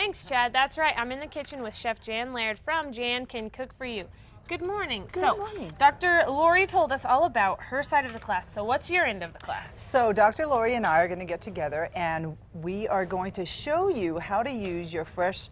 Thanks, Chad. That's right. I'm in the kitchen with Chef Jan Laird from Jan Can Cook For You. Good morning. Good morning. Dr. Lori told us all about her side of the class. So what's your end of the class? So Dr. Lori and I are going to get together and we are going to show you how to use your fresh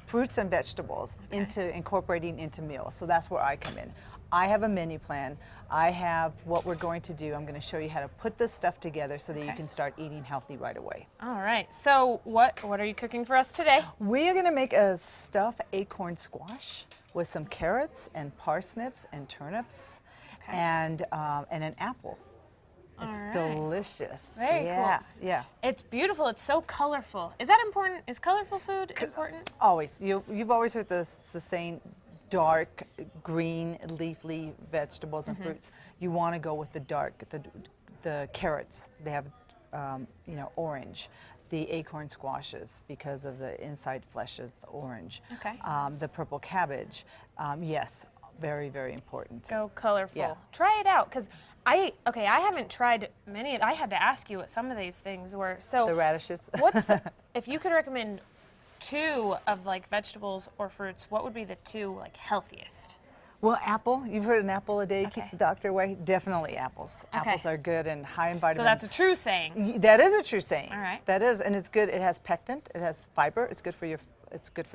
fruits and vegetables into incorporating into meals. So that's where I come in. I have a menu plan. I have what we're going to do. I'm going to show you how to put this stuff together so that you can start eating healthy right away. All right. So what are you cooking for us today? We are going to make a stuffed acorn squash with some carrots and parsnips and turnips and an apple. It's delicious. Very cool. Yeah. It's beautiful. It's so colorful. Is that important? Is colorful food important? Always. You've always heard the saying, dark green leafy vegetables and fruits. You want to go with the dark, the carrots. They have orange. The acorn squashes because of the inside flesh of the orange. Okay. The purple cabbage. Yes, very, very important. Go colorful. Yeah. Try it out, because I haven't tried many. I had to ask you what some of these things were. So The radishes. if you could recommend two of like vegetables or fruits, what would be the two like healthiest? Well, apple. You've heard an apple a day keeps the doctor away. Definitely apples. Apples are good and high in vitamins. So that's a true saying. That is a true saying. All right. That is, and it's good. It has pectin. It has fiber. It's good for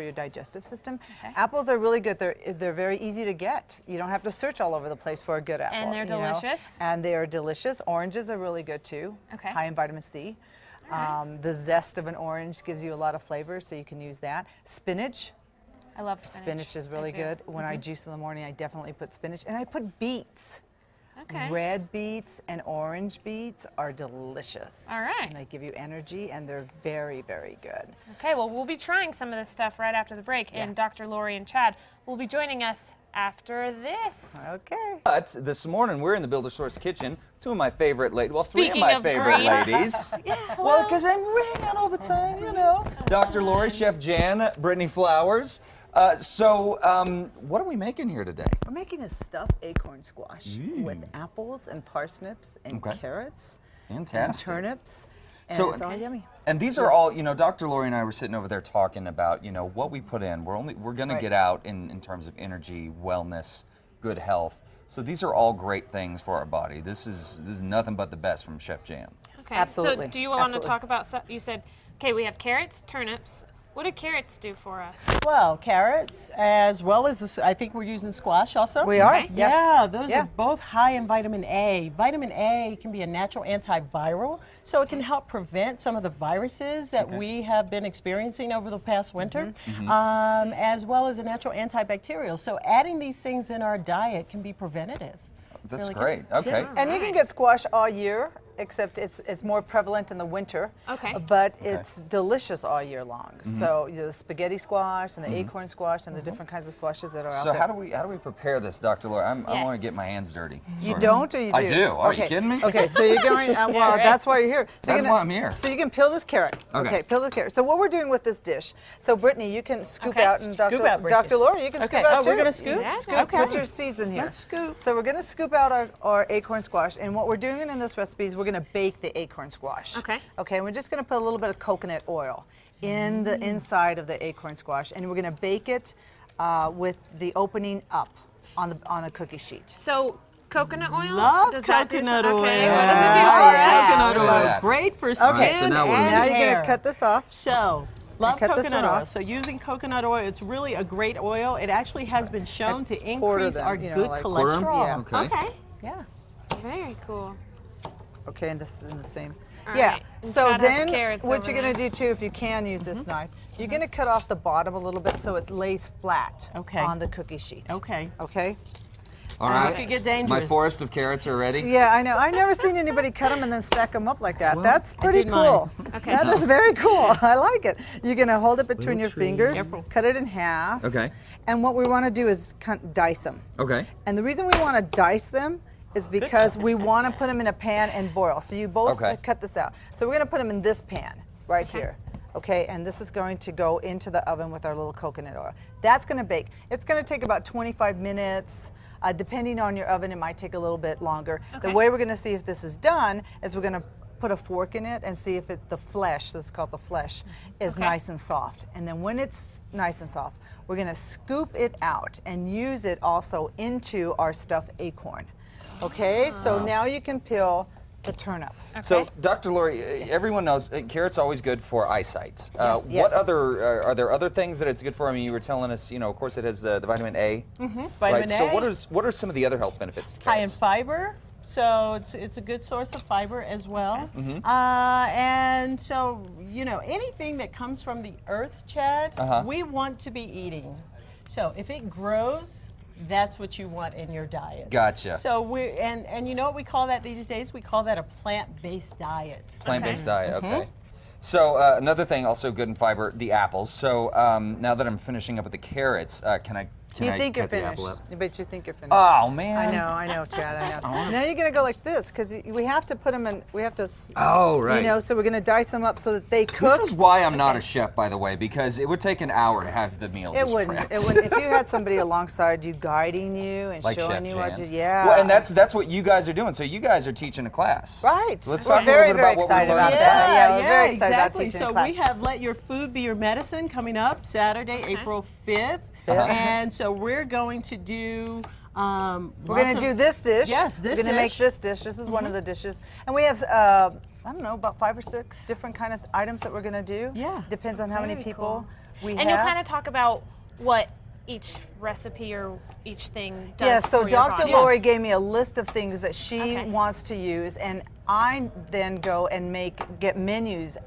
your digestive system. Okay. Apples are really good. They're very easy to get. You don't have to search all over the place for a good apple. And they're delicious. And they are delicious. Oranges are really good too. Okay. High in vitamin C. The zest of an orange gives you a lot of flavor, so you can use that. Spinach. I love spinach. Spinach is really good. When I juice in the morning, I definitely put spinach. And I put beets. Okay. Red beets and orange beets are delicious. All right. And they give you energy, and they're very, very good. Okay, well, we'll be trying some of this stuff right after the break, and Dr. Lori and Chad will be joining us after this. Okay. But this morning, we're in the Builder Source kitchen. Two of my favorite ladies, well, Speaking three of my of favorite green. ladies. Well, because I'm ringing out all the time, you know. Dr. Lori, Chef Jan, Brittany Flowers. What are we making here today? We're making a stuffed acorn squash with apples and parsnips and carrots Fantastic. and turnips. And So- it's all yummy. And these are all, Dr. Lori and I were sitting over there talking about, what we put in. We're going to get out in terms of energy, wellness, good health. So these are all great things for our body. This is nothing but the best from Chef Jan. Okay, Absolutely. so do you want Absolutely. to talk about, you said, okay, we have carrots, turnips. What do carrots do for us? Well, carrots, as well as I think we're using squash also. We are. Okay. Yeah, those Yeah. are both high in vitamin A. Vitamin A can be a natural antiviral, so it can help prevent some of the viruses that we have been experiencing over the past winter, as well as a natural antibacterial. So adding these things in our diet can be preventative. That's Really great. good. Okay. And you can get squash all year, except it's more prevalent in the winter. Okay. But it's delicious all year long. So the spaghetti squash and the acorn squash and the different kinds of squashes that are out So there. how do we prepare this, Dr. Lori? I want Yes. to get my hands dirty. You Sorry. don't, or you do? I do. Are you Okay. kidding me? Okay, so you're going. Well, right. that's why you're here. So That's you're gonna- why I'm here. So you can peel this carrot. Okay. Peel the carrot. So what we're doing with this dish? So Brittany, you can scoop Okay. out, and Scoop out, Brittany. Dr. Lori, you can Okay. scoop out Oh, too. we're gonna scoop? Scoop. Okay. Put your seeds in here. Let's scoop. So we're gonna scoop out our acorn squash, and what we're doing in this recipe is we're gonna bake the acorn squash. Okay. Okay. And we're just gonna put a little bit of coconut oil in the inside of the acorn squash, and we're gonna bake it with the opening up on a cookie sheet. So coconut oil? Love does that do coconut some- oil. Okay, what does it do for us? Coconut Look at oil, that. great for All right, skin so now we're- and Now you're hair. gonna cut this off. So, love cut this coconut one oil. off. So using coconut oil, it's really a great oil. It actually has been shown to quarter increase them, our you know, good like Quarter 'em? cholesterol. Yeah. Okay. Okay, Yeah. very cool. Okay, and this is in the same. All Yeah. right, and So Chad has then, carrots what over you're gonna there. do too, if you can use this knife, you're gonna cut off the bottom a little bit so it lays flat Okay. on the cookie sheet. Okay. Okay. All This right. could get dangerous. My forest of carrots are ready. Yeah, I know. I've never seen anybody cut them and then stack them up like that. That's I pretty did cool. mine. Okay. That is very cool. I like it. You're gonna hold it between your tree. fingers, Careful. cut it in half. Okay. And what we want to do is dice them. Okay. And the reason we want to dice them is because we want to put them in a pan and boil. So you both Okay. cut this out. So we're going to put them in this pan right here. Okay, and this is going to go into the oven with our little coconut oil. That's going to bake. It's going to take about 25 minutes. Depending on your oven, it might take a little bit longer. The Okay. way we're going to see if this is done is we're going to put a fork in it and see if the flesh, this is called the flesh, is Okay. nice and soft. And then when it's nice and soft, we're going to scoop it out and use it also into our stuffed acorn. Okay, so now you can peel the turnip. So, Okay. Dr. Lori, everyone knows carrot's always good for eyesight. Yes. What other are there other things that it's good for? I mean, you were telling us, you know, of course, it has the vitamin A. Vitamin right. A. So, what are some of the other health benefits to High in carrots? fiber, so it's a good source of fiber as well. And so, you know, anything that comes from the earth, Chad, we want to be eating. So if it grows, that's what you want in your diet. Gotcha. So and you know what we call that these days? We call that a plant-based diet. Plant-based diet. Okay. So another thing, also good in fiber, the apples. So now that I'm finishing up with the carrots, can I You think you're cut the finished, apple up? but you think you're finished. Oh man. I know, Chad, I know. Now you're gonna go like this, because we have to put them in, we have to, Oh right. you know, so we're gonna dice them up so that they cook. This is why I'm not a chef, by the way, because it would take an hour to have the meal. It just wouldn't, prepped. it wouldn't, if you had somebody alongside you guiding you and Like showing Chef you what Jan. you, yeah. Well, and that's what you guys are doing. So you guys are teaching a class. Right. So let's We're talk a little very, bit very about what we're excited learning about that. Yeah, we're very excited about exactly. teaching So a class. we have Let Your Food Be Your Medicine coming up Saturday, April 5th. Uh-huh. And so we're going to do We're going to do this dish. Yes, this We're going to make dish. this dish. This is one of the dishes. And we have, I don't know, about 5 or 6 different kind of items that we're going to do. Yeah. Depends on how many Very people we have. And you'll kind of talk about what each recipe or each thing does Yeah, so for your Dr. body. Lori Yes. gave me a list of things that she Okay. wants to use, and I then go and get menus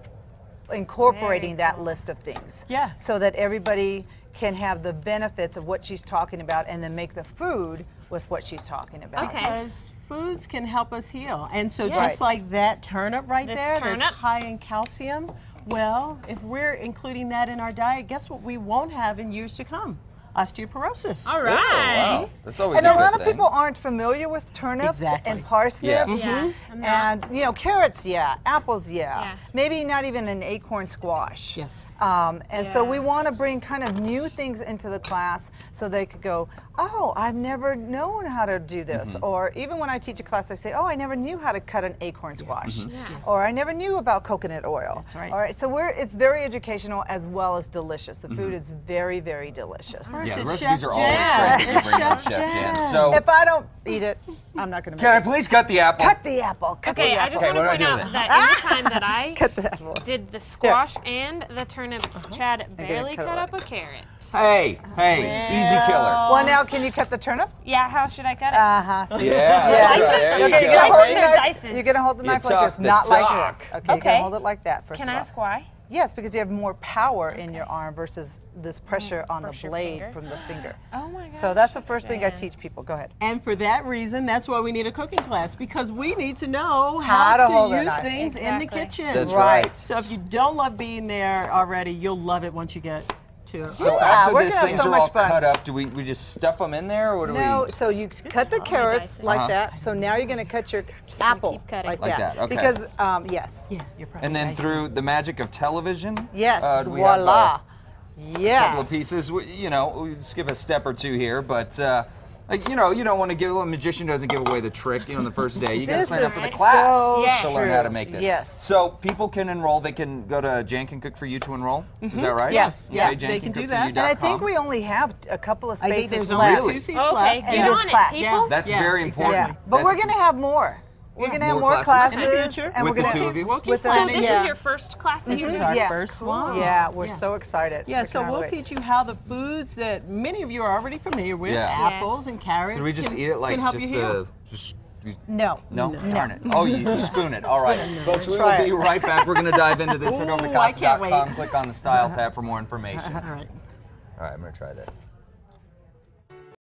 incorporating Very that cool. list of things. Yeah. So that everybody can have the benefits of what she's talking about and then make the food with what she's talking about. Okay. Because foods can help us heal. And so Yes. just like that turnip right This there, turnip. that's high in calcium, well, if we're including that in our diet, guess what we won't have in years to come? Osteoporosis. All Oh, right. wow. That's always And a a good lot of thing. people aren't familiar with turnips Exactly. and parsnips. Yeah. I'm not. And, you know, carrots, yeah. Apples, yeah. Yeah. Maybe not even an acorn squash. Yes. And so we Yeah. want to bring kind of new things into the class so they could go, oh, I've never known how to do this. Mm-hmm. Or even when I teach a class, I say, oh, I never knew how to cut an acorn squash. Mm-hmm. Yeah. Or I never knew about coconut oil. That's right. All right. So it's very educational as well as delicious. The Mm-hmm. food is very, very delicious. Yeah, the It's recipes Chef are always Jan. great that you It's bring up, Chef Chef Jan. Jan. So, If I don't eat it, I'm not going to can I make it. please cut the apple? Cut the apple. Cut Okay, the I apple. just Okay, want what to do I point do out with that in the time that I Cut the apple. did the squash and the turnip, Chad barely cut it cut like- up a carrot. Hey, easy killer. Well, now can you cut the turnip? Yeah, how should I cut it? Uh-huh. See? Yeah, Yeah. that's right. Slices? There you Okay, go. you're gonna hold the Slices or knife. dices? You're gonna hold the You knife like talk this, the not like talk. this. Okay, you're Okay. gonna hold it like that first Can of I all. ask why? Yes, because you have more power in your arm versus this pressure on the Brush your blade finger. from the finger. Oh my gosh. So that's the first thing I Jan. teach people. Go ahead. And for that reason, that's why we need a cooking class, because we need to know How to hold a use knife. things in the Exactly. kitchen. That's Right. right. So if you don't love being there already, you'll love it once you get to it. So Yeah, after we're these gonna have things so are much all fun. cut up, do we just stuff them in there, or what do No, we? so you cut the carrots dice it. like that. So now you're gonna cut your apple keep cutting. like Like that. that, okay. Because yes, Yeah, you're probably And then right. through the magic of television, yes, do we have voila, a yes. couple of pieces. You know, we skip a step or two here, but like, you know, you don't want to give a magician doesn't give away the trick. You know, on the first day, you got to This sign up is for the class so Yes. to learn true. how to make this. Yes. So people can enroll. They can go to Jan Can Cook for You to enroll. Is that right? Yes. Okay, Yeah, they can do that. And I think we only have a couple of I spaces think there's left. only Really? 2 seats Okay, left. get in this on class. it, people. That's Yeah, very exactly. important. Yeah, but That's- we're gonna have more. We're Yeah. gonna have More more classes? classes, In the future? and With we're the gonna two of you? We'll keep with So us, this yeah. is your first class that This you is did? our Yeah. first one. Yeah, we're Yeah. so excited. Yeah, We so cannot we'll wait. teach you how the foods that many of you are already familiar with, Yeah. apples Yes. and carrots, So do we just eat it like can help just you heal. No. No? Darn it. Oh, you spoon it. All right. Folks, we will Try be it. right back. We're going to dive into this. Head over to Ooh, I can't casa.com, wait. click on the Style tab for more information. All right. All right, I'm going to try this.